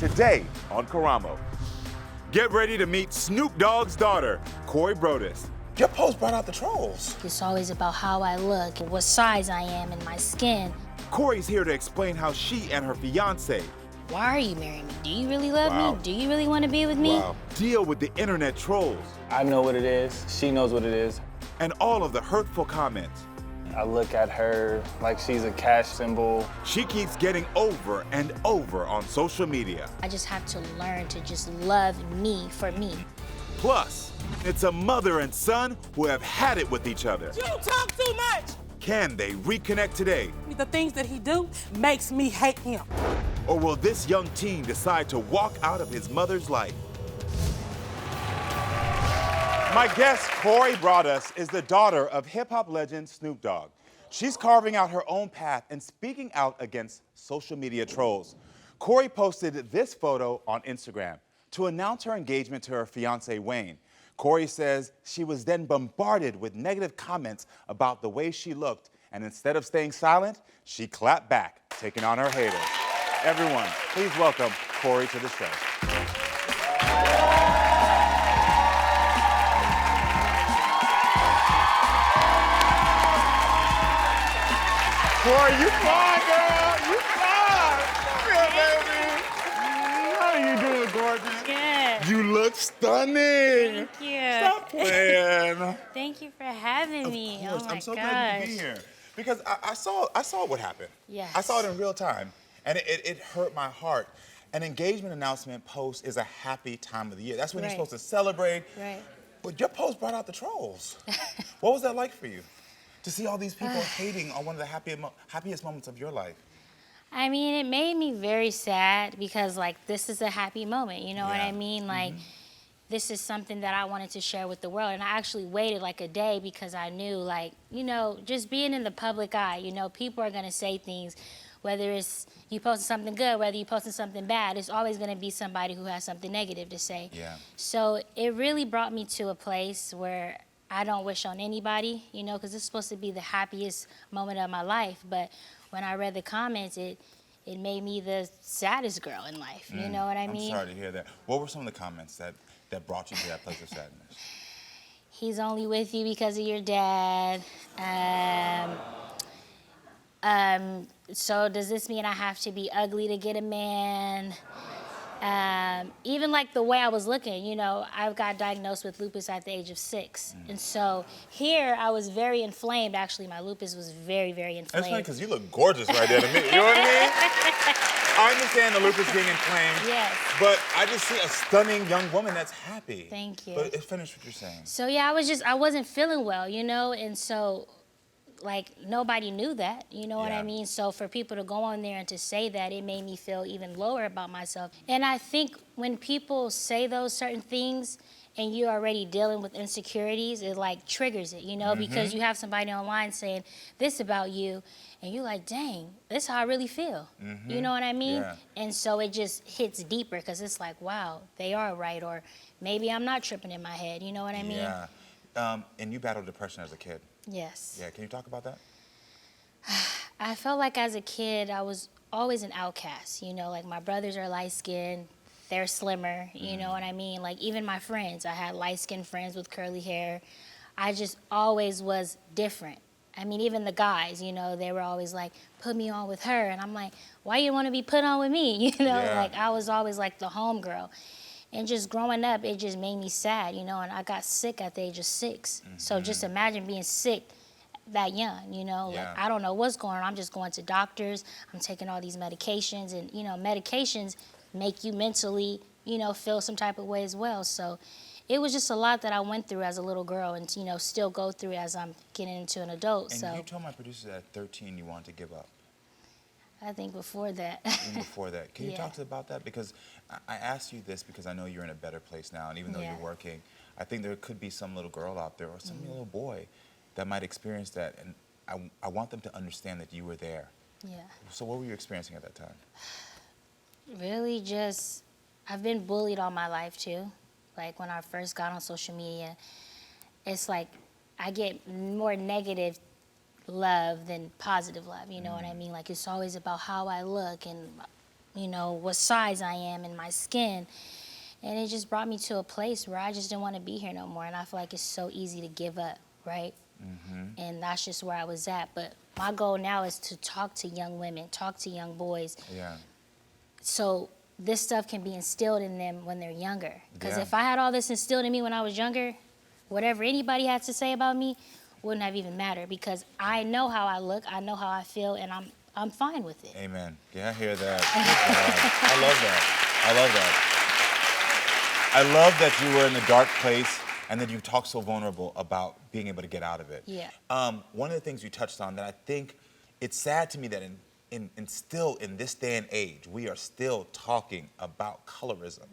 today on Karamo. Get ready to meet Snoop Dogg's daughter, Cory. Your post brought out the trolls. It's always about how I look, what size I am in my skin. Cory's here to explain how she and her fiance Why are you marrying me? Do you really love me? Do you really want to be with me? deal with the internet trolls. I know what it is. She knows what it is. And all of the hurtful comments. I look at her like she's a cash symbol. She keeps getting over and over on social media. I just have to learn to just love me for me. Plus, it's a mother and son who have had it with each other. You talk too much. Can they reconnect today? The things that he do makes me hate him. Or will this young teen decide to walk out of his mother's life? My guest, Cory, is the daughter of hip-hop legend Snoop Dogg. She's carving out her own path and speaking out against social media trolls. Cory posted this photo on Instagram to announce her engagement to her fiance, Wayne. Cory says she was then bombarded with negative comments about the way she looked, and instead of staying silent, she clapped back, taking on her haters. Everyone, please welcome Cory to the show. Cory, you fly, girl. You fly. Come here, baby. How are you doing, gorgeous? Good. You look stunning. Thank you. Stop playing. Thank you for having me. Of course, Oh my I'm so gosh. glad to be here. Because I saw what happened. Yes. I saw it in real time, and it hurt my heart. An engagement announcement post is a happy time of the year. That's when you're supposed to celebrate. Right. But your post brought out the trolls. What was that like for you? To see all these people hating on one of the happiest moments of your life. I mean, it made me very sad because, like, this is a happy moment, you know what I mean? Like, this is something that I wanted to share with the world. And I actually waited like a day because I knew, like, you know, just being in the public eye, you know, people are going to say things, whether it's you posting something good, whether you posting something bad, it's always going to be somebody who has something negative to say. Yeah. So it really brought me to a place where I don't wish on anybody, you know, because it's supposed to be the happiest moment of my life. But when I read the comments, it made me the saddest girl in life. You know what I mean? I'm sorry to hear that. What were some of the comments that brought you to that place of sadness? He's only with you because of your dad. So does this mean I have to be ugly to get a man? Even like the way I was looking, you know, I got diagnosed with lupus at the age of 6. And so here I was very inflamed. Actually, my lupus was very, very inflamed. That's funny because you look gorgeous right there to me. You know what I mean? I understand the lupus being inflamed. Yes. But I just see a stunning young woman that's happy. Thank you. But finish what you're saying. So yeah, I wasn't feeling well, you know, and so like nobody knew that, you know what I mean? So for people to go on there and to say that, it made me feel even lower about myself. And I think when people say those certain things and you're already dealing with insecurities, it like triggers it, you know, because you have somebody online saying this about you and you're like, dang, this is how I really feel. You know what I mean? Yeah. And so it just hits deeper because it's like, wow, they are right, or maybe I'm not tripping in my head, you know what I mean? Yeah. And you battled depression as a kid. Yes. Yeah, can you talk about that? I felt like as a kid, I was always an outcast, you know, like my brothers are light-skinned, they're slimmer, you know what I mean? Like even my friends, I had light-skinned friends with curly hair. I just always was different. I mean, even the guys, you know, they were always like, put me on with her. And I'm like, why you want to be put on with me? You know, like I was always like the homegirl. And just growing up, it just made me sad, you know, and I got sick at the age of 6. So just imagine being sick that young, you know, like I don't know what's going on. I'm just going to doctors, I'm taking all these medications, and, you know, medications make you mentally, you know, feel some type of way as well. So it was just a lot that I went through as a little girl and, you know, still go through as I'm getting into an adult. And you told my producer that at 13 you wanted to give up. I think before that. Even before that. Can you talk to us about that? Because I asked you this because I know you're in a better place now, and even though you're working, I think there could be some little girl out there or some little boy that might experience that, and I want them to understand that you were there. Yeah. So what were you experiencing at that time? Really just, I've been bullied all my life too. Like when I first got on social media, it's like I get more negative love than positive love, you know what I mean? Like it's always about how I look and you know, what size I am in my skin. And it just brought me to a place where I just didn't want to be here no more. And I feel like it's so easy to give up, right? And that's just where I was at. But my goal now is to talk to young women, talk to young boys. Yeah. So this stuff can be instilled in them when they're younger. Because Yeah. if I had all this instilled in me when I was younger, whatever anybody had to say about me wouldn't have even mattered, because I know how I look, I know how I feel, and I'm fine with it. Amen. Yeah, I hear that. I love that. I love that. I love that you were in a dark place and that you talked so vulnerable about being able to get out of it. Yeah. One of the things you touched on that I think it's sad to me that still in this day and age, we are still talking about colorism.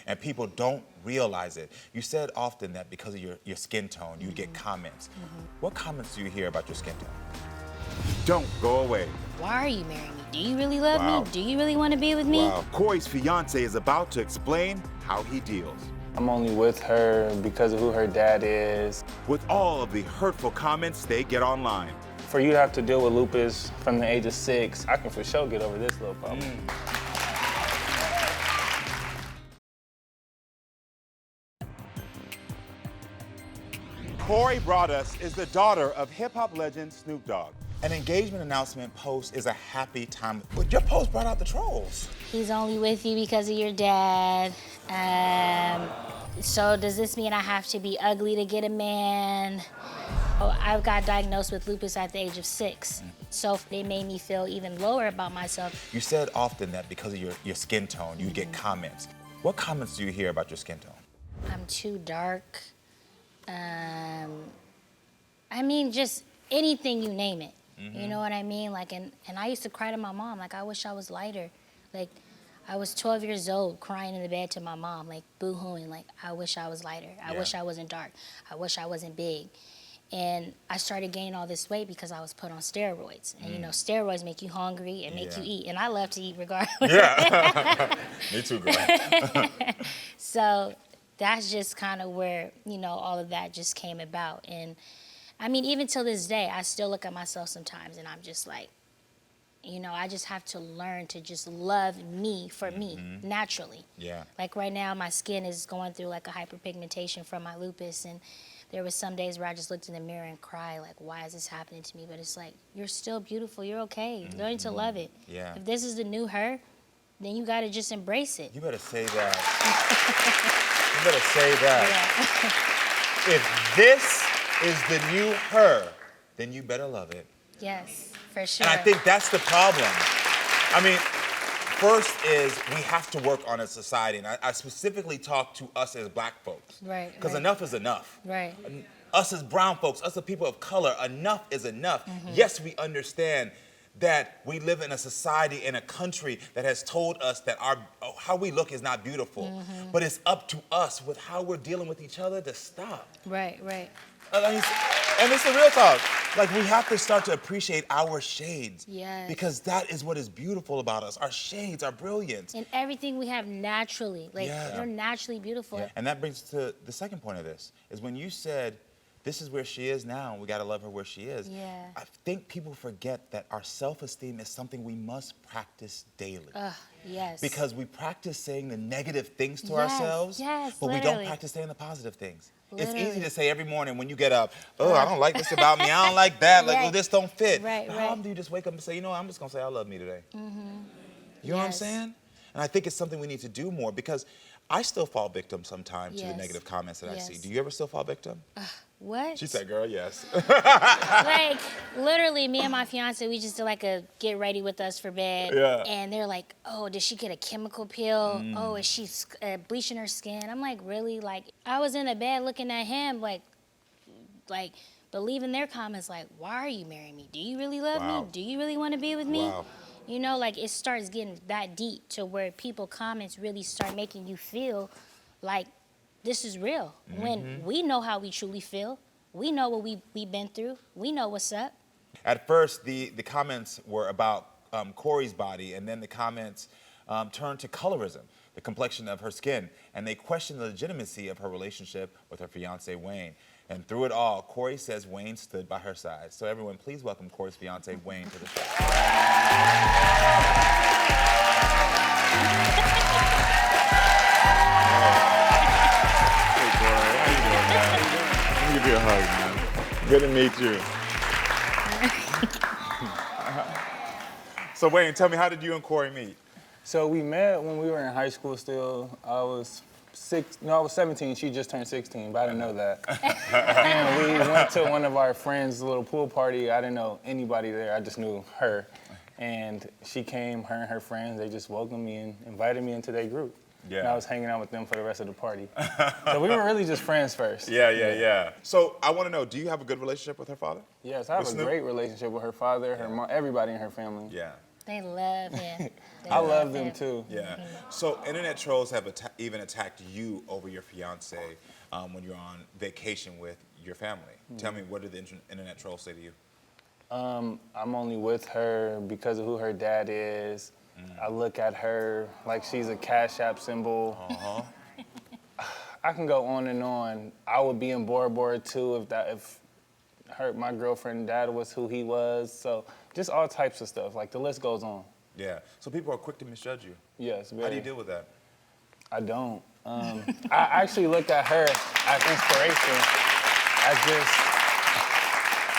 And people don't realize it. You said often that because of your skin tone, you get comments. What comments do you hear about your skin tone? Don't go away. Why are you marrying me? Do you really love Wow. me? Do you really want to be with me? Wow. Cory's fiance is about to explain how he deals I'm only with her because of who her dad is. with all of the hurtful comments they get online. For you to have to deal with lupus from the age of 6, I can for sure get over this little problem. Cory brought us is the daughter of hip-hop legend Snoop Dogg. An engagement announcement post is a happy time. But your post brought out the trolls. He's only with you because of your dad. So does this mean I have to be ugly to get a man? Oh, I got diagnosed with lupus at the age of 6. So it made me feel even lower about myself. You said often that because of your skin tone, you get comments. What comments do you hear about your skin tone? I'm too dark. I mean, just anything, you name it. You know what I mean? Like, and I used to cry to my mom, like, I wish I was lighter. Like, I was 12 years old crying in the bed to my mom, like, boo-hooing, like, I wish I was lighter. I wish I wasn't dark. I wish I wasn't big. And I started gaining all this weight because I was put on steroids. And, you know, steroids make you hungry and make you eat. And I love to eat regardless. Yeah. Me too, girl. So that's just kind of where, you know, all of that just came about. And I mean, even till this day, I still look at myself sometimes and I'm just like, you know, I just have to learn to just love me for me, naturally. Yeah. Like right now, my skin is going through like a hyperpigmentation from my lupus, and there was some days where I just looked in the mirror and cried, like, why is this happening to me? But it's like, you're still beautiful, you're okay. Learn to love it. Yeah. If this is the new her, then you gotta just embrace it. You better say that. You better say that. Yeah. If this is the new her, then you better love it. Yes, for sure. And I think that's the problem. I mean, first is we have to work on a society. And I specifically talk to us as black folks. Right, Because right. enough is enough. Right. Us as brown folks, us as people of color, enough is enough. Yes, we understand that we live in a society, in a country that has told us that how we look is not beautiful. But it's up to us with how we're dealing with each other to stop. Right, right. And it's the real talk. Like, we have to start to appreciate our shades. Yes. Because that is what is beautiful about us. Our shades, our brilliance. And everything we have naturally, like, Yeah. you're naturally beautiful. And that brings us to the second point of this, is when you said, this is where she is now, and we gotta love her where she is. Yeah. I think people forget that our self-esteem is something we must practice daily. Yes. Because we practice saying the negative things to Yes, ourselves, yes, but we don't literally. practice saying the positive things. It's Literally. easy to say every morning when you get up, oh, I don't like this about me, I don't like that, like, Right. oh, this don't fit. Right, But right. how often do you just wake up and say, you know what, I'm just gonna say I love me today? You know what I'm Yes. saying? And I think it's something we need to do more, because I still fall victim sometimes to the Yes. negative comments that I see. Yes. Do you ever still fall victim? What? She said, girl, yes. Like, literally, me and my fiance, we just did like a get ready with us for bed. Yeah. And they're like, oh, did she get a chemical peel? Oh, is she bleaching her skin? I'm like, really? Like, I was in the bed looking at him, like believing their comments, like, why are you marrying me? Do you really love Wow. me? Do you really want to be with me? Wow. You know, like, it starts getting that deep to where people comments really start making you feel like this is real. When we know how we truly feel, we know what we've been through, we know what's up. At first, the comments were about Cory's body, and then the comments turned to colorism, the complexion of her skin, and they questioned the legitimacy of her relationship with her fiance, Wayne. And through it all, Cory says Wayne stood by her side. So everyone, please welcome Cory's fiance, Wayne, to the show. Let me give you a hug, man. Good to meet you. So Wayne, tell me, how did you and Cory meet? So we met when we were in high school still. I was 17, she just turned 16, but I didn't know that. And we went to one of our friends' little pool party. I didn't know anybody there, I just knew her. And she came, her and her friends, they just welcomed me and invited me into their group. Yeah. And I was hanging out with them for the rest of the party. So we were really just friends first. Yeah. So I want to know, do you have a good relationship with her father? Yes, I have With a Snoop? great relationship with her father, her mom, everybody in her family. Yeah. They love him. They I love them him. too. Yeah. So internet trolls have even attacked you over your fiance when you're on vacation with your family. Tell me, what did the internet trolls say to you? I'm only with her because of who her dad is. I look at her like she's a Cash App symbol. I can go on and on. I would be in Bora Bora too if my girlfriend dad was who he was. So just all types of stuff. Like the list goes on. Yeah. So people are quick to misjudge you. Yes, very. How do you deal with that? I don't. I actually look at her as inspiration.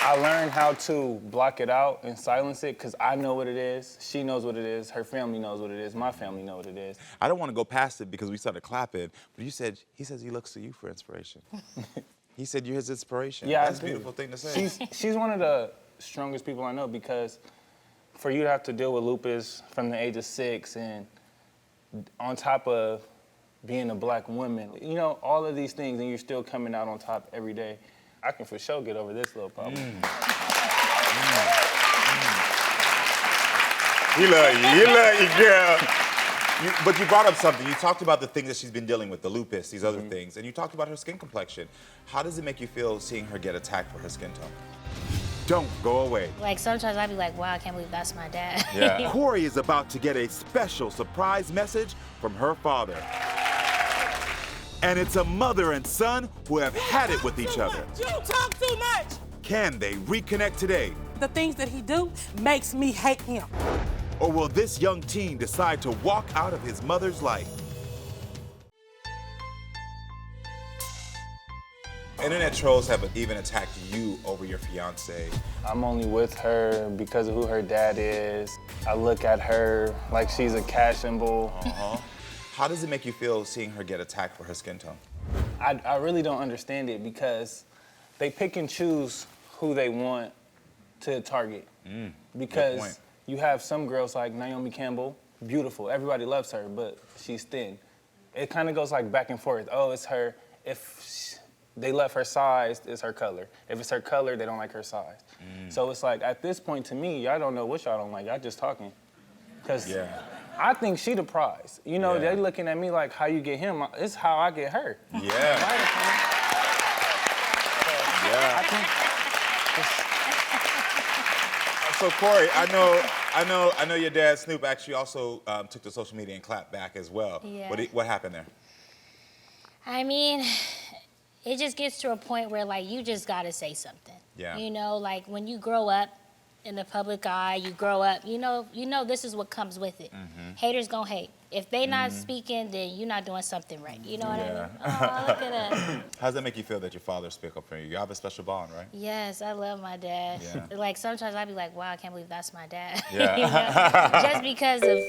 I learned how to block it out and silence it because I know what it is. She knows what it is. Her family knows what it is. My family knows what it is. I don't want to go past it because we started clapping, but he says he looks to you for inspiration. He said you're his inspiration. Yeah, That's I a do. beautiful thing to say. She's one of the strongest people I know because for you to have to deal with lupus from the age of 6 and on top of being a black woman, you know, all of these things and you're still coming out on top every day. I can for sure get over this little problem. He love you, girl. But you brought up something. You talked about the things that she's been dealing with, the lupus, these other things, and you talked about her skin complexion. How does it make you feel seeing her get attacked for her skin tone? Don't go away. Like sometimes I'd be like, wow, I can't believe that's my dad. Yeah. Cory is about to get a special surprise message from her father. And it's a mother and son who have had it with each other. You talk too much. Can they reconnect today? The things that he do makes me hate him. Or will this young teen decide to walk out of his mother's life? Internet trolls have even attacked you over your fiance. I'm only with her because of who her dad is. I look at her like she's a cash symbol. How does it make you feel seeing her get attacked for her skin tone? I really don't understand it because they pick and choose who they want to target. Good Because point. you have some girls like Naomi Campbell, beautiful, everybody loves her, but she's thin. It kind of goes like back and forth. Oh, it's her. They love her size, it's her color. If it's her color, they don't like her size. So it's like, at this point to me, y'all don't know what y'all don't like, y'all just talking. Because I think she the prize. You know, they looking at me like, how you get him, it's how I get her. So Cory, I know your dad Snoop actually also took to social media and clapped back as well. Yeah. What happened there? I mean, it just gets to a point where like you just gotta say something. Yeah. You know, like when you grow up in the public eye, you grow up, you know this is what comes with it. Haters gonna hate. If they not speaking, then you're not doing something right. You know what I mean? Oh, look at us. How does that make you feel that your father speak up for you? You have a special bond, right? Yes, I love my dad. Yeah. Like sometimes I'd be like, wow, I can't believe that's my dad. Yeah. You know? Just because of,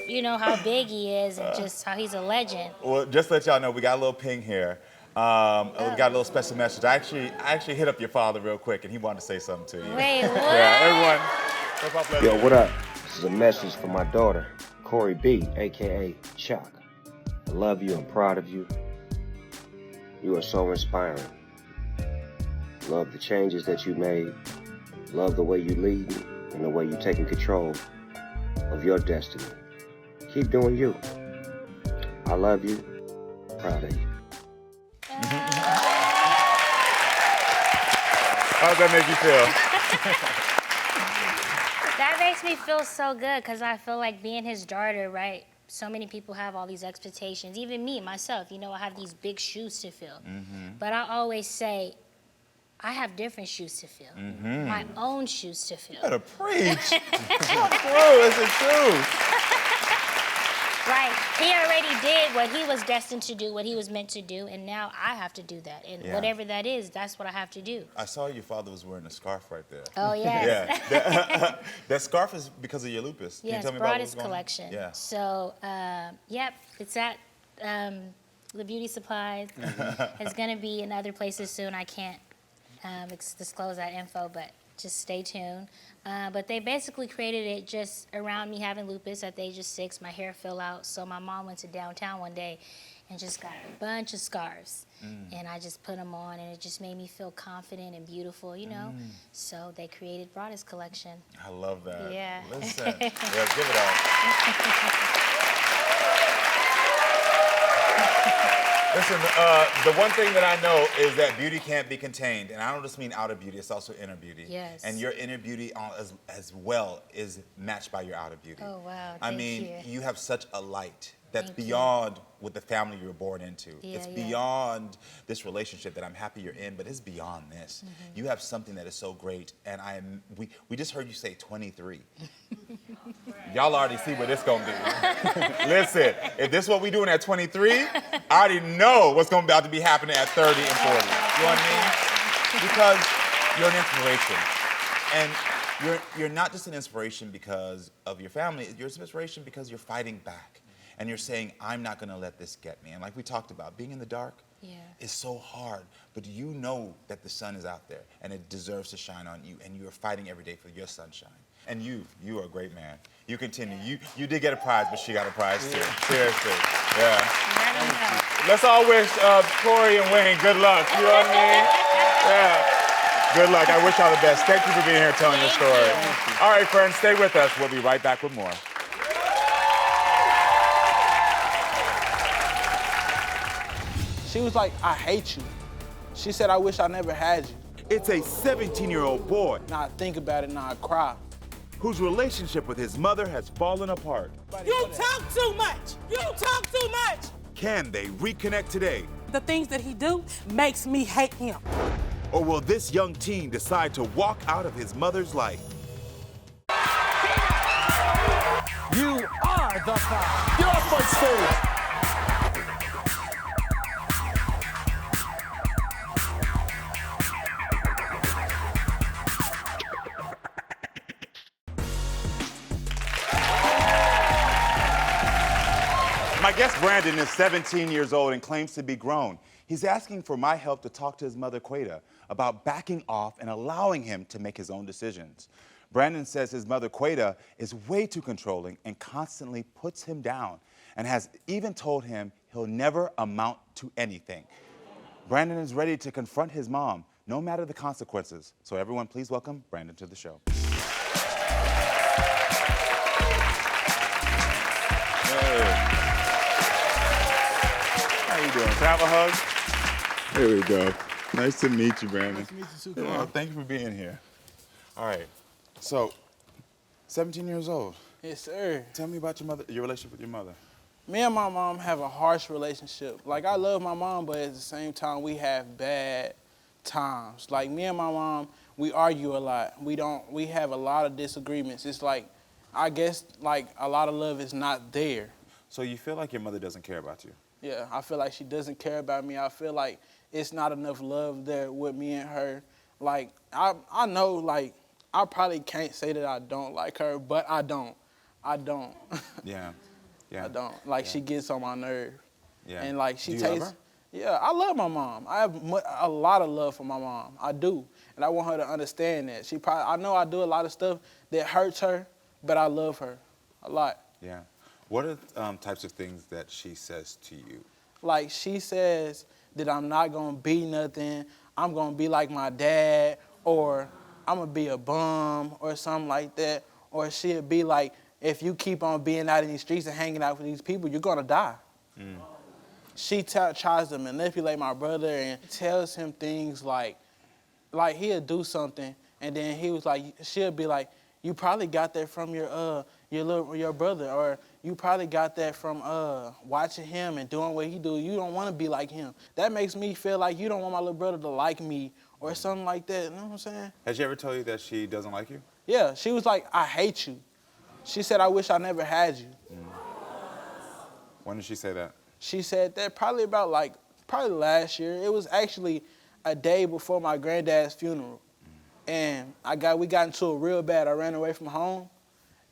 how big he is and just how he's a legend. Well, just to let y'all know, we got a little ping here. We got a little special message. I actually hit up your father real quick, and he wanted to say something to you. Wait, what? Yeah, everyone. Yo, what up? This is a message from my daughter, Cory B, a.k.a. Chuck. I love you. I'm proud of you. You are so inspiring. Love the changes that you made. Love the way you lead and the way you're taking control of your destiny. Keep doing you. I love you. Proud of you. How does that make you feel? That makes me feel so good because I feel like being his daughter, right? So many people have all these expectations, even me, myself, I have these big shoes to fill. But I always say, I have different shoes to fill, my own shoes to fill. You better preach. Come through, it's the truth. Right. He already did what he was destined to do, what he was meant to do, and now I have to do that. And whatever that is, that's what I have to do. I saw your father was wearing a scarf right there. Oh, yes. Yeah. That scarf is because of your lupus. Can you Yes, tell me about what's broadest going on? collection. Yeah. So, yep, it's at the beauty supplies. It's going to be in other places soon. I can't disclose that info, but just stay tuned. But they basically created it just around me having lupus at the age of 6. My hair fell out, so my mom went to downtown one day and just got a bunch of scarves. And I just put them on, and it just made me feel confident and beautiful, you know? So they created Broadest Collection. I love that. Yeah. Listen. Yeah, give it up. Listen, the one thing that I know is that beauty can't be contained. And I don't just mean outer beauty, it's also inner beauty. Yes. And your inner beauty as well is matched by your outer beauty. Oh, wow. I Thank mean, you. you have such a light that's Thank you. beyond what the family you were born into. Yeah, It's yeah. beyond this relationship that I'm happy you're in, but it's beyond this. You have something that is so great, and we just heard you say 23. Y'all already see what this gonna be. Listen, if this is what we doing at 23, I already know what's gonna about to be happening at 30 and 40. You know what I mean? Because you're an inspiration. And you're not just an inspiration because of your family, you're an inspiration because you're fighting back. And you're saying, I'm not gonna let this get me. And like we talked about, being in the dark is so hard, but you know that the sun is out there and it deserves to shine on you, and you are fighting every day for your sunshine. And you are a great man. You continue. You did get a prize, but she got a prize too. Seriously, yeah. Let's all wish Cory and Wayne good luck. You know what I mean? Yeah. Good luck. I wish y'all the best. Thank you for being here telling your story. All right, friends, stay with us. We'll be right back with more. She was like, I hate you. She said, I wish I never had you. It's a 17-year-old boy Now I think about it, now I cry. whose relationship with his mother has fallen apart. You talk too much. You talk too much. Can they reconnect today? The things that he do makes me hate him. Or will this young teen decide to walk out of his mother's life? You are the father. Get off my stage. My guest Brandon is 17 years old and claims to be grown. He's asking for my help to talk to his mother, Quada, about backing off and allowing him to make his own decisions. Brandon says his mother, Quada, is way too controlling and constantly puts him down, and has even told him he'll never amount to anything. Brandon is ready to confront his mom, no matter the consequences. So everyone, please welcome Brandon to the show. Hey. How you doing? Can I have a hug? Here we go. Nice to meet you, Brandon. Nice to meet you too, Yeah, Carl. thank you for being here. All right. So, 17 years old. Yes, sir. Tell me about your relationship with your mother. Me and my mom have a harsh relationship. Like, I love my mom, but at the same time, we have bad times. Like, me and my mom, we argue a lot. We have a lot of disagreements. It's like, I guess, like, a lot of love is not there. So you feel like your mother doesn't care about you? Yeah, I feel like she doesn't care about me. I feel like it's not enough love there with me and her. Like, I know, like, I probably can't say that I don't like her, but I don't. I don't. Yeah. Yeah. I don't. Like, Yeah. she gets on my nerve. Yeah. And, like, she Do you love takes... her? Yeah, I love my mom. I have a lot of love for my mom. I do. And I want her to understand that. I know I do a lot of stuff that hurts her, but I love her a lot. Yeah. What are types of things that she says to you? Like, she says that I'm not gonna be nothing, I'm gonna be like my dad, or I'm gonna be a bum, or something like that. Or she'll be like, if you keep on being out in these streets and hanging out with these people, you're gonna die. She tries to manipulate my brother and tells him things like he'll do something, and then she'll be like, you probably got that from your brother, or you probably got that from watching him and doing what he do. You don't want to be like him. That makes me feel like you don't want my little brother to like me or something like that. You know what I'm saying? Has she ever told you that she doesn't like you? Yeah, she was like, I hate you. She said, I wish I never had you. When did she say that? She said that probably last year. It was actually a day before my granddad's funeral. And we got into it real bad. I ran away from home,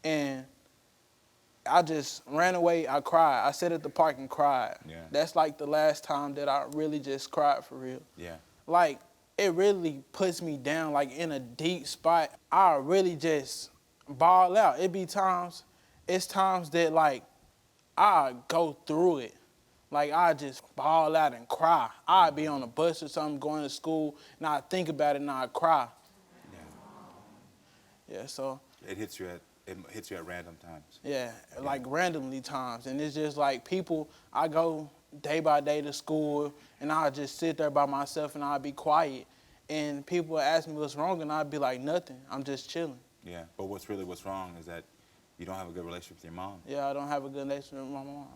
and I just ran away. I cried. I sat at the park and cried. Yeah. That's like the last time that I really just cried for real. Yeah. Like, it really puts me down, like, in a deep spot. I really just ball out. It's times that, like, I go through it. Like, I just ball out and cry. I'd be on a bus or something going to school, and I'd think about it, and I'd cry. Yeah, so. It hits you at random times. Yeah, like randomly times. And it's just like people, I go day by day to school, and I'll just sit there by myself, and I'll be quiet. And people ask me what's wrong, and I'd be like, nothing. I'm just chilling. Yeah, but what's wrong is that you don't have a good relationship with your mom. Yeah, I don't have a good relationship with my mom.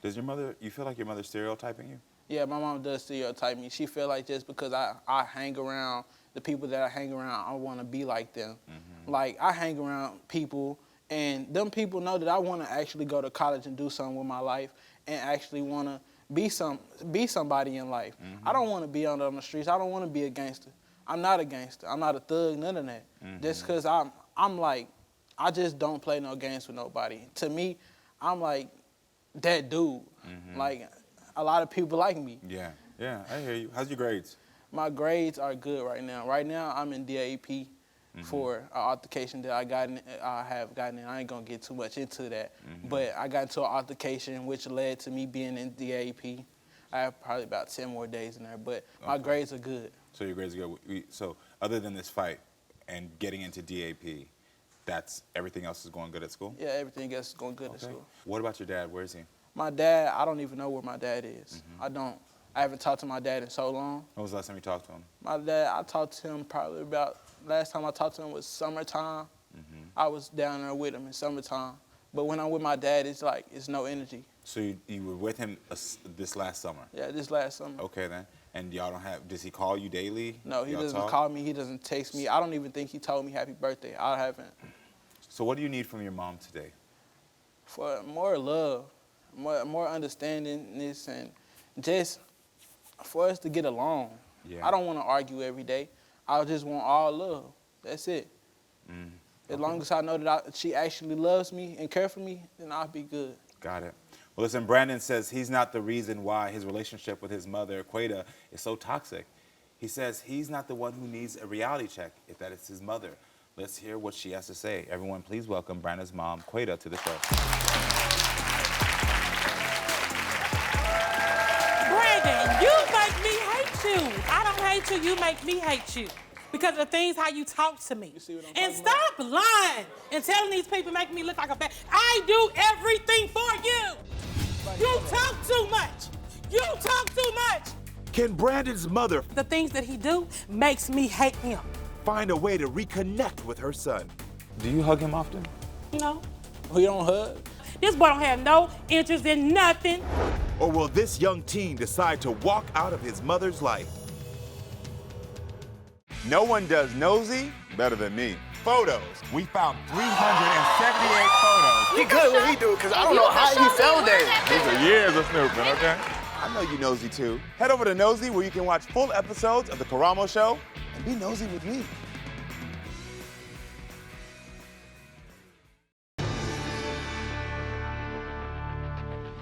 So. You feel like your mother's stereotyping you? Yeah, my mom does stereotype me. She feel like just because I hang around the people that I hang around, I want to be like them. Mm-hmm. Like, I hang around people, and them people know that I want to actually go to college and do something with my life and actually want to be somebody in life. Mm-hmm. I don't want to be out on the streets. I don't want to be a gangster. I'm not a gangster. I'm not a thug, none of that. Mm-hmm. Just because I'm like, I just don't play no games with nobody. To me, I'm like that dude. Mm-hmm. Like, a lot of people like me. Yeah, I hear you. How's your grades? My grades are good right now. Right now, I'm in DAP for an altercation that I have gotten in. I ain't gonna get too much into that, but I got into an altercation which led to me being in DAP. I have probably about 10 more days in there, but my grades are good. So your grades are good. So other than this fight and getting into DAP, everything else is going good at school? Yeah, everything else is going good at school. What about your dad? Where is he? My dad, I don't even know where my dad is. I haven't talked to my dad in so long. When was the last time you talked to him? My dad, I talked to him probably last time I talked to him was summertime. I was down there with him in summertime. But when I'm with my dad, it's like, it's no energy. So you were with him this last summer? Yeah, this last summer. Okay then. And y'all does he call you daily? No, he doesn't call me. He doesn't text me. I don't even think he told me happy birthday. I haven't. So what do you need from your mom today? For more love, more understandingness, and just for us to get along. Yeah. I don't want to argue every day. I just want all love. That's it. As long as I know that she actually loves me and cares for me, then I'll be good. Got it. Well, listen, Brandon says he's not the reason why his relationship with his mother, Quada, is so toxic. He says he's not the one who needs a reality check, if that is his mother. Let's hear what she has to say. Everyone, please welcome Brandon's mom, Quada, to the show. Brandon, you make me hate you. I don't hate you, you make me hate you. Because of the things how you talk to me. You see what I'm and talking stop lying and telling these people making me look like a bad. I do everything for you. You talk too much. You talk too much. Can Brandon's mother The things that he do makes me hate him. find a way to reconnect with her son? Do you hug him often? You know? We don't hug. This boy don't have no interest in nothing. Or will this young teen decide to walk out of his mother's life? No one does nosy better than me. Photos. We found 378 photos. He good what he do, because I don't know how he fell there. These are years of snooping, okay? I know you nosy too. Head over to Nosy where you can watch full episodes of The Karamo Show and be nosy with me.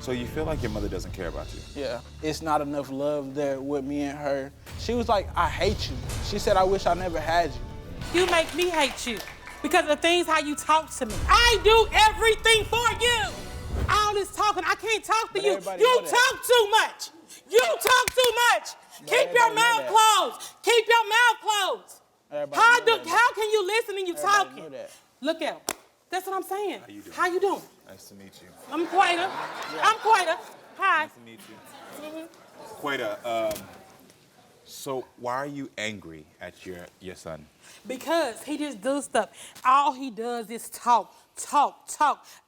So you feel like your mother doesn't care about you? Yeah, it's not enough love there with me and her. She was like, I hate you. She said, I wish I never had you. You make me hate you. Because of the things how you talk to me. I do everything for you. All this talking, I can't talk to you. You talk too much. You talk too much. Keep your mouth closed. Keep your mouth closed. How can you listen and you talking? Look at him. That's what I'm saying. How you doing? Nice to meet you. I'm Quada. I'm Quada. Hi. Nice to meet you. Quada, so why are you angry at your son? Because he just does stuff. All he does is talk.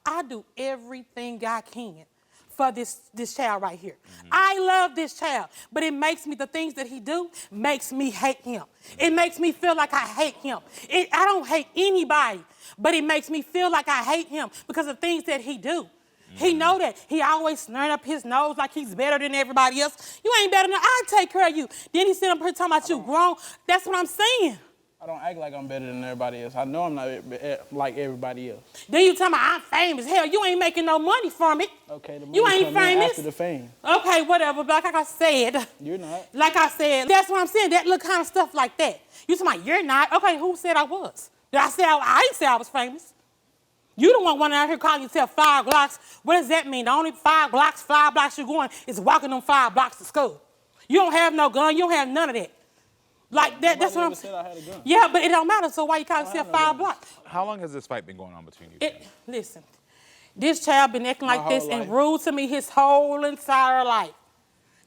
I do everything I can for this child right here. I love this child, but it makes me, the things that he do makes me hate him. It makes me feel like I hate him. I don't hate anybody, but it makes me feel like I hate him because of things that he do. He know that. He always snaring up his nose like he's better than everybody else. You ain't better than I take care of you. Then he sit up here talking about you grown. That's what I'm saying. I don't act like I'm better than everybody else. I know I'm not like everybody else. Then you talking about I'm famous. Hell, you ain't making no money from it. Okay, the money You ain't come in famous. after the fame. Okay, whatever. But like I said. You're not. Like I said, that's what I'm saying. That little kind of stuff like that. You talking about you're not. Okay, who said I was? Did I say I ain't say I was famous. You the one out here calling yourself 5 blocks. What does that mean? The only 5 blocks you're going is walking them 5 blocks to school. You don't have no gun. You don't have none of that. Like that. That's what I'm saying. I had a gun. Yeah, but it don't matter. So why you call yourself 5 blocks? How long has this fight been going on between you two? Listen, this child been acting like this and rude to me his whole entire life.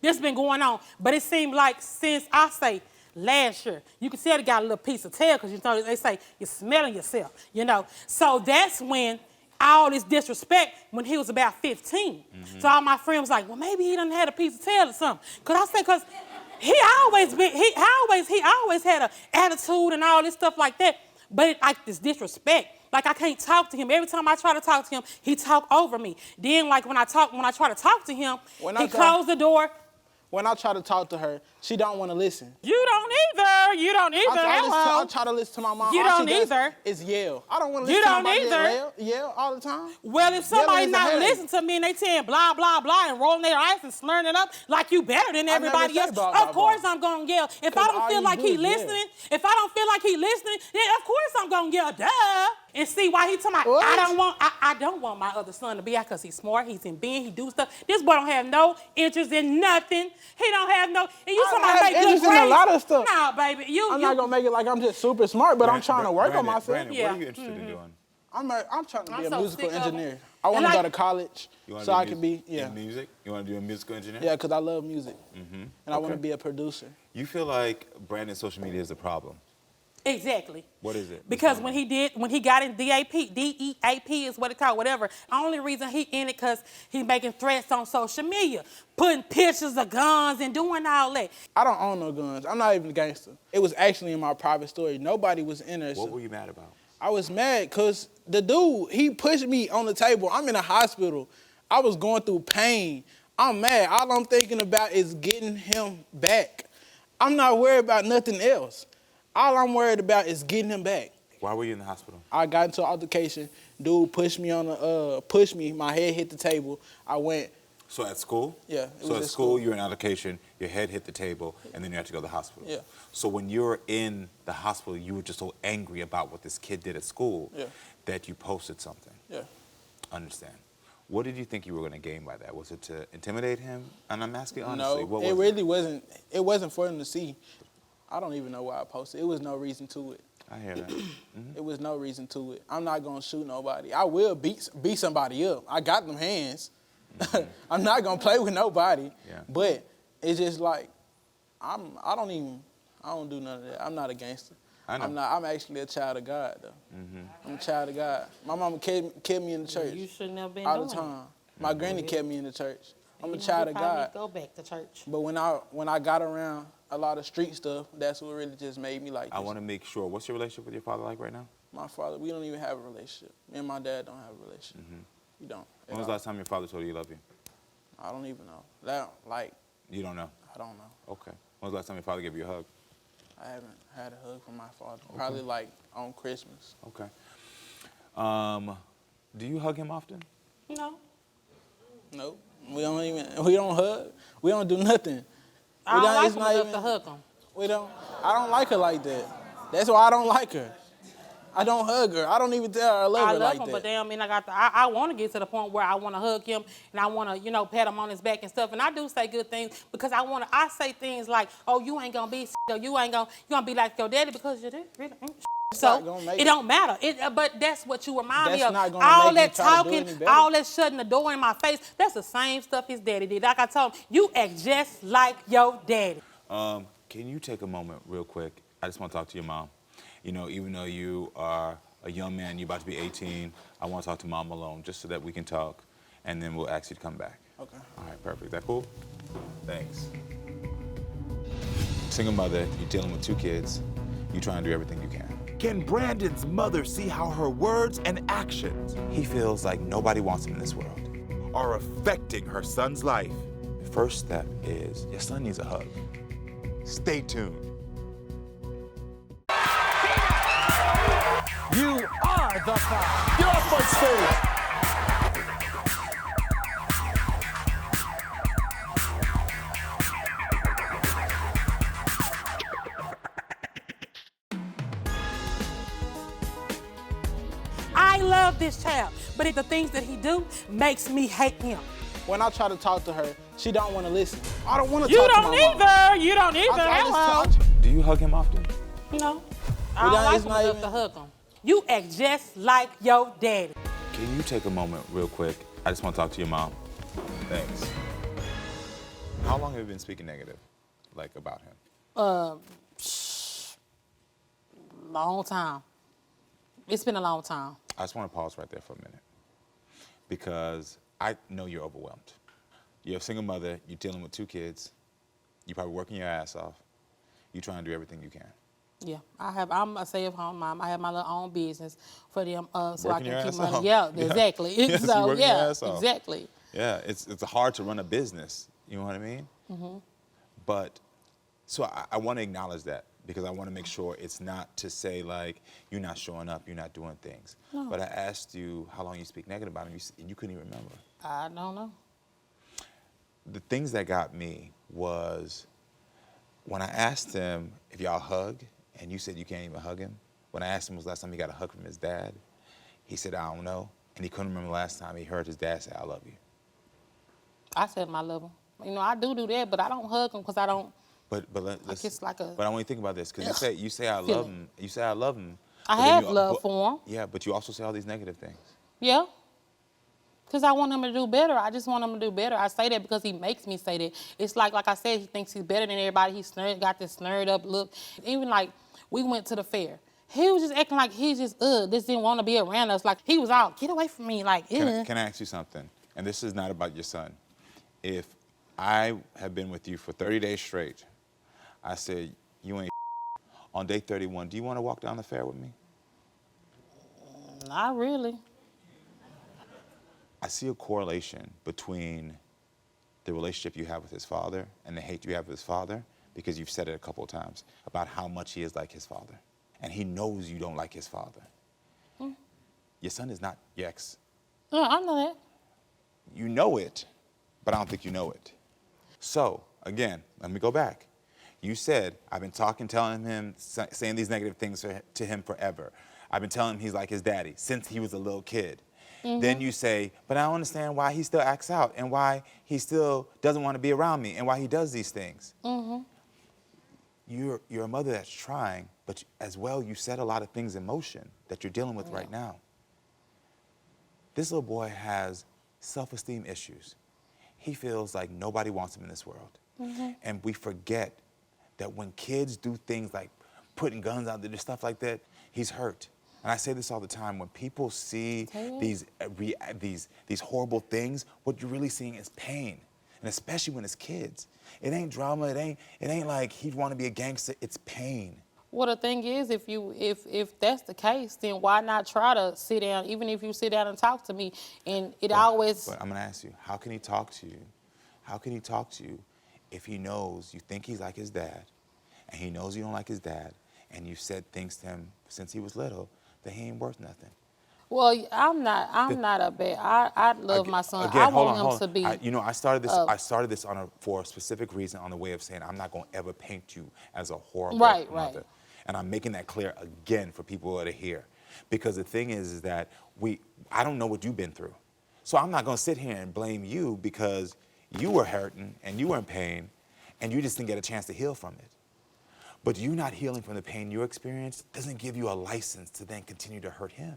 This been going on, but it seemed like since I say last year, you can tell he got a little piece of tail because you know they say you're smelling yourself, you know. So that's when all this disrespect when he was about 15. So all my friends was like, well, maybe he done had a piece of tail or something. Cause I said, cause he always had an attitude and all this stuff like that. But it, like this disrespect, like I can't talk to him. Every time I try to talk to him, he talk over me. Then like when I try to talk to him, he closed the door. When I try to talk to her, she don't want to listen. You don't either. You don't either. I try to listen to my mom. You don't either. It's yell. I don't want to listen to my mom yell all the time. Well, if somebody not listening to me and they saying blah, blah, blah and rolling their eyes and slurring it up like you better than everybody else, of course I'm going to yell. If I don't feel like he listening, then of course I'm going to yell, duh. And see why he talking about, I don't want my other son to be out because he's smart, he's in bed, he do stuff. This boy don't have no interest in nothing. He don't have no, and you talking about make good grades. In a lot of stuff. Nah, baby, I'm not going to make it like I'm just super smart, but I'm trying to work on myself. Brandon, what are you interested in doing? I'm trying to be a musical engineer. I want to go to college so I can be, in music? You want to do a musical engineer? Yeah, because I love music. And I want to be a producer. You feel like Brandon's social media is a problem? Exactly. What is it? Because when he got in DEAP is what it's called, whatever. The only reason he in it because he's making threats on social media, putting pictures of guns and doing all that. I don't own no guns. I'm not even a gangster. It was actually in my private story. Nobody was in there. What were you mad about? I was mad because the dude, he pushed me on the table. I'm in a hospital. I was going through pain. I'm mad. All I'm thinking about is getting him back. I'm not worried about nothing else. All I'm worried about is getting him back. Why were you in the hospital? I got into an altercation. Dude pushed me my head hit the table. I went. So at school? Yeah. So at school, you were in an altercation, your head hit the table, and then you had to go to the hospital. Yeah. So when you were in the hospital, you were just so angry about what this kid did at school that you posted something. Yeah. Understand. What did you think you were going to gain by that? Was it to intimidate him? And I'm asking honestly. No, it really wasn't. It wasn't for him to see. I don't even know why I posted. It was no reason to it. I hear that. It was no reason to it. I'm not gonna shoot nobody. I will beat somebody up. I got them hands. I'm not gonna play with nobody. Yeah. But it's just like I don't do none of that. I'm not a gangster. I know. I'm actually a child of God though. I'm a child of God. My mama kept me in the church. You shouldn't have been all the time. My granny kept me in the church. I'm a child of God. Go back to church. But when I got around a lot of street stuff, that's what really just made me like this. I want to make sure. What's your relationship with your father like right now? My father, we don't even have a relationship. Me and my dad don't have a relationship. We don't. When was the last time your father told you he loved you? I don't even know. That, you don't know? I don't know. Okay. When was the last time your father gave you a hug? I haven't had a hug from my father. Okay. Probably on Christmas. Okay. Do you hug him often? No. Nope. We don't hug. We don't do nothing. I don't like him enough to hug him. I don't like her like that. That's why I don't like her. I don't hug her. I don't even tell her I love her like that. I love him, but damn, I want to get to the point where I want to hug him and I want to, pat him on his back and stuff. And I do say good things because I say things like, oh, you ain't going to be or you gonna be like your daddy because you really ain't So it don't matter. But that's what you remind me of. All that talking, all that shutting the door in my face, that's the same stuff his daddy did. Like I told him, you act just like your daddy. Can you take a moment real quick? I just want to talk to your mom. Even though you are a young man, you're about to be 18, I want to talk to mom alone just so that we can talk, and then we'll ask you to come back. Okay. All right, perfect. That cool? Thanks. Single mother, you're dealing with 2 kids. You're trying to do everything you can. Can Brandon's mother see how her words and actions? He feels like nobody wants him in this world. are affecting her son's life. The first step is your son needs a hug. Stay tuned. You are the five. Get off my stage. I love this child, but the things that he do makes me hate him. When I try to talk to her, she don't want to listen. I don't want to You talk to don't my mom. either. You don't either. I just Hello. talk- Do you hug him often? No. I Well, don't like it's him not enough even- to hug him. You act just like your daddy. Can you take a moment real quick? I just want to talk to your mom. Thanks. How long have you been speaking negative, like, about him? Long time. It's been a long time. I just want to pause right there for a minute because I know you're overwhelmed. You're a single mother, you're dealing with 2 kids, you're probably working your ass off, you're trying to do everything you can. Yeah, I'm a stay-at-home mom. I have my little own business for them, so Working I your can keep ass money. off. Yeah, Yeah. exactly. Yes, you're So working your yeah, ass off. exactly. Yeah, it's hard to run a business, you know what I mean? Mm-hmm. But, so I want to acknowledge that because I want to make sure it's not to say like, you're not showing up, you're not doing things. No. But I asked you how long you speak negative about him, and you couldn't even remember. I don't know. The things that got me was when I asked him if y'all hug, and you said you can't even hug him. When I asked him was the last time he got a hug from his dad, he said, I don't know. And he couldn't remember the last time he heard his dad say, I love you. I said I love him. You know, I do that, but I don't hug him because I don't. But let's. it's like a- But I want you to think about this because you say I love him. You say I love him. I but then have you- love but- for him. Yeah, but you also say all these negative things. Yeah. Because I want him to do better. I just want him to do better. I say that because he makes me say that. It's like I said, he thinks he's better than everybody. He's got this snurred up look. Even like, we went to the fair. He was just acting like he just, just didn't want to be around us. Like, he was out, get away from me, like, Can I ask you something? And this is not about your son. If I have been with you for 30 days straight, I said, you ain't on day 31, do you want to walk down the fair with me? Not really. I see a correlation between the relationship you have with his father and the hate you have with his father because you've said it a couple of times about how much he is like his father. And he knows you don't like his father. Your son is not your ex. Yeah, I know that. You know it, but I don't think you know it. So, again, let me go back. You said, I've been telling him, saying these negative things to him forever. I've been telling him he's like his daddy since he was a little kid. Then you say, but I don't understand why he still acts out and why he still doesn't want to be around me and why he does these things. You're a mother that's trying, but as well, you set a lot of things in motion that you're dealing with right now. This little boy has self-esteem issues. He feels like nobody wants him in this world. And we forget that when kids do things like putting guns out there, stuff like that, he's hurt. And I say this all the time, when people see these horrible things, what you're really seeing is pain. And especially when it's kids. It ain't drama, it ain't like he'd want to be a gangster, it's pain. Well, the thing is, if that's the case, then why not try to sit down, even if you sit down and talk to me, and it always... But I'm gonna ask you, how can he talk to you? How can he talk to you if he knows you think he's like his dad, and he knows you don't like his dad, and you've said things to him since he was little that he ain't worth nothing? Well, I'm not a bad. I love my son. Again, I hold want on, him hold to on. be. I started this for a specific reason, on the way of saying I'm not going to ever paint you as a horrible Right. mother. And I'm making that clear again for people to hear. Because the thing is that I don't know what you've been through. So I'm not going to sit here and blame you because you were hurting and you were in pain and you just didn't get a chance to heal from it. But you not healing from the pain you experienced doesn't give you a license to then continue to hurt him.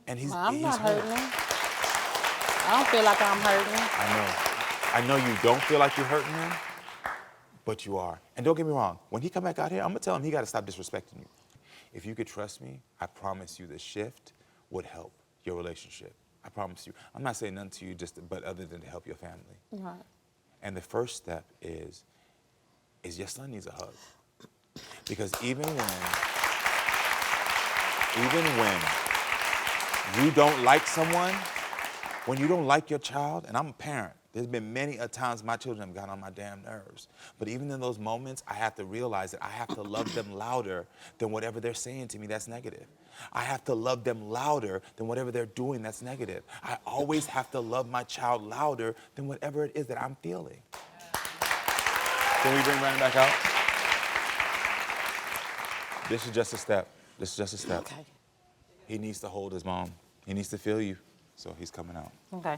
And he's I'm not hurt. hurting him. I don't feel like I'm hurting him. I know you don't feel like you're hurting him, but you are. And don't get me wrong, when he come back out here, I'm gonna tell him he gotta stop disrespecting you. If you could trust me, I promise you the shift would help your relationship. I promise you. I'm not saying nothing to you but other than to help your family. Right. And the first step is your son needs a hug. Because even when you don't like someone, When you don't like your child, and I'm a parent, there's been many a times my children have gotten on my damn nerves. But even in those moments, I have to realize that I have to love them louder than whatever they're saying to me that's negative. I have to love them louder than whatever they're doing that's negative. I always have to love my child louder than whatever it is that I'm feeling. Can we bring Brandon back out? This is just a step. This is just a step. Okay. He needs to hold his mom. He needs to feel you. So he's coming out. Okay.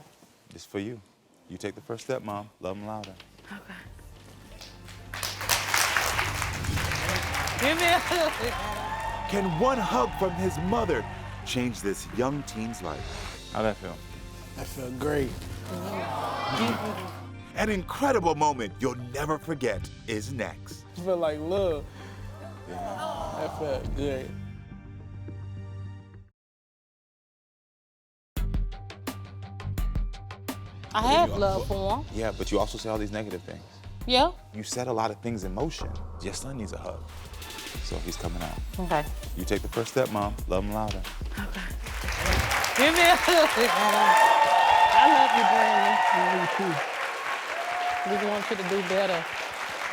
It's for you. You take the first step, Mom. Love him louder. Okay. Give me a hug. Can one hug from his mother change this young teen's life? How'd that feel? That felt great. An incredible moment you'll never forget is next. I feel like love. That felt good. I have love for him. Yeah, but you also say all these negative things. Yeah. You set a lot of things in motion. Your son needs a hug. So he's coming out. Okay. You take the first step, Mom. Love him louder. Give me a hug. I love you, Brandon. Me too. We want you to do better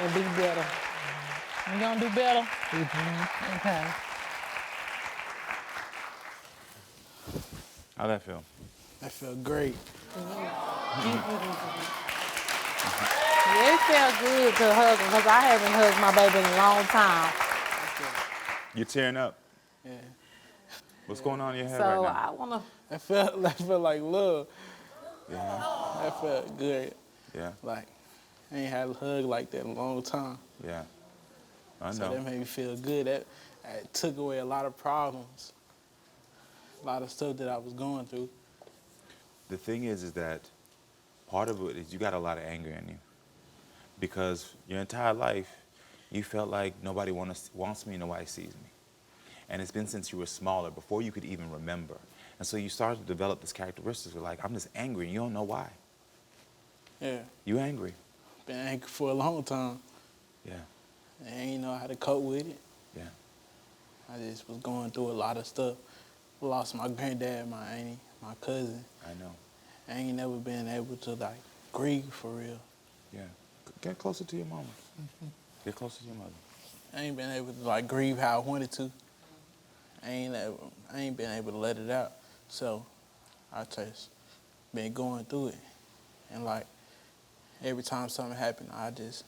and be better. You gonna do better? Okay. How'd that feel? That felt great. Yeah, it felt good to hug him because I haven't hugged my baby in a long time. You're tearing up. Yeah. What's going on in your head So right now? I wanna. That felt like love. Yeah, That felt good. yeah, Like, I ain't had a hug like that in a long time. yeah. I So know. that made me feel good. That took away a lot of problems, a lot of stuff that I was going through. The thing is that part of it is you got a lot of anger in you. Because your entire life, you felt like nobody wants me, nobody sees me. And it's been since you were smaller, before you could even remember. And so you started to develop this characteristic of like, I'm just angry, and you don't know why. Yeah, You angry. been angry for a long time. Yeah, I ain't know how to cope with it. yeah. I just was going through a lot of stuff. Lost my granddad, my auntie, my cousin. I know. I ain't never been able to like grieve for real. Yeah. Get closer to your mama. Get closer to your mother. I ain't been able to like grieve how I wanted to. I ain't been able to let it out. So I just been going through it. And like every time something happened, I just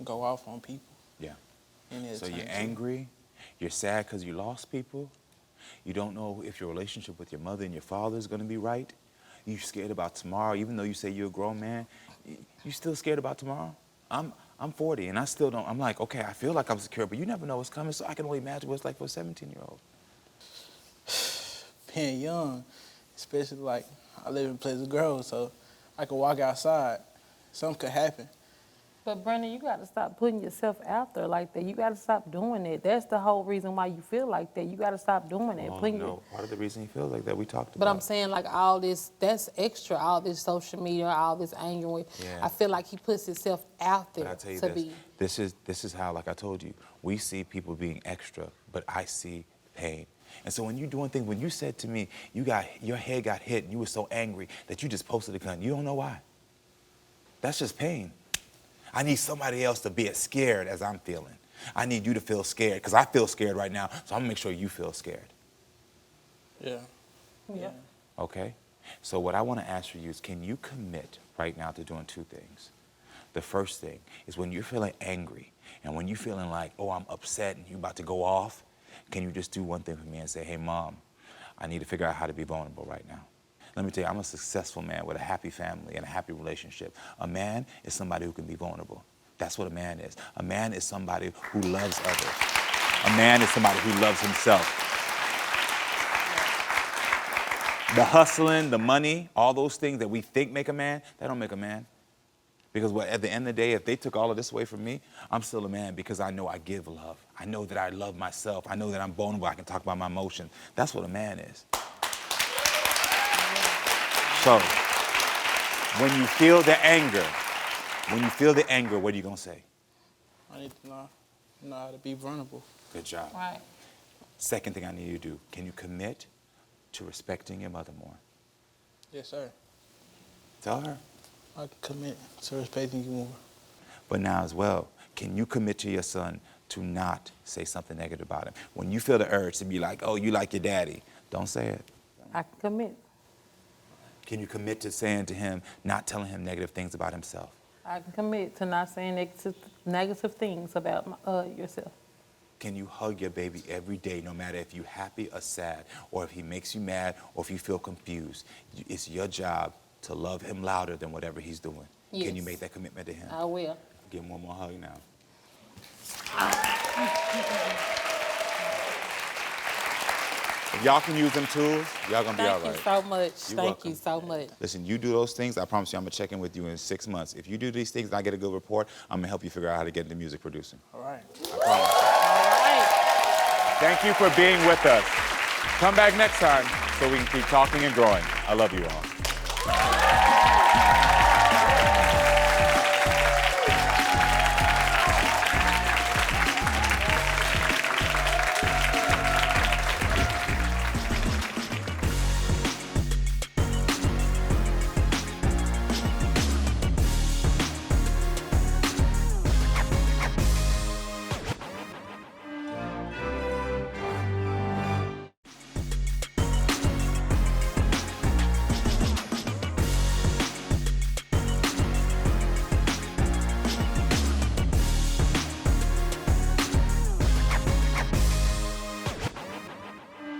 go off on people. Yeah. And it So turns you're to- angry, you're sad because you lost people, you don't know if your relationship with your mother and your father is going to be right, you're scared about tomorrow, even though you say you're a grown man, you still scared about tomorrow? I'm 40 and I still don't, I'm like, okay, I feel like I'm secure, but you never know what's coming, so I can only imagine what it's like for a 17-year-old. Being young, especially like I live in Pleasant Grove, so I could walk outside, something could happen. But Brandon, you got to stop putting yourself out there like that. You got to stop doing it. That's the whole reason why you feel like that. You got to stop doing it. Oh, Putting no, part of the reason he feels like that, we talked about. But I'm saying like all this, that's extra, all this social media, all this anger. Yeah. I feel like he puts himself out there But I tell you to be. this is how, like I told you, we see people being extra, but I see pain. And so when you're doing things, when you said to me, your head got hit and you were so angry that you just posted a gun, you don't know why. That's just pain. I need somebody else to be as scared as I'm feeling. I need you to feel scared because I feel scared right now, so I'm gonna make sure you feel scared. Yeah. Yeah. Okay? So what I want to ask for you is, can you commit right now to doing two things? The first thing is when you're feeling angry and when you're feeling like, oh, I'm upset and you're about to go off, can you just do one thing for me and say, hey, Mom, I need to figure out how to be vulnerable right now. Let me tell you, I'm a successful man with a happy family and a happy relationship. A man is somebody who can be vulnerable. That's what a man is. A man is somebody who loves others. A man is somebody who loves himself. The hustling, the money, all those things that we think make a man, that don't make a man. Because at the end of the day, if they took all of this away from me, I'm still a man because I know I give love. I know that I love myself. I know that I'm vulnerable. I can talk about my emotions. That's what a man is. So, when you feel the anger, what are you going to say? I need to know how to be vulnerable. Good job. Right. Second thing I need you to do, can you commit to respecting your mother more? Yes, sir. Tell her. I commit to respecting you more. But now as well, can you commit to your son to not say something negative about him? When you feel the urge to be like, oh, you like your daddy, don't say it. I can commit. Can you commit to saying to him, not telling him negative things about himself? I can commit to not saying negative things about yourself. Can you hug your baby every day, no matter if you're happy or sad, or if he makes you mad, or if you feel confused? It's your job to love him louder than whatever he's doing. Yes. Can you make that commitment to him? I will. Give him one more hug now. If y'all can use them tools, y'all gonna be all right. Thank you so much. You're Thank welcome. you so much. Listen, you do those things, I promise you I'm gonna check in with you in 6 months. If you do these things and I get a good report, I'm gonna help you figure out how to get into music producing. All right. I promise. All right. Thank you for being with us. Come back next time so we can keep talking and growing. I love you all.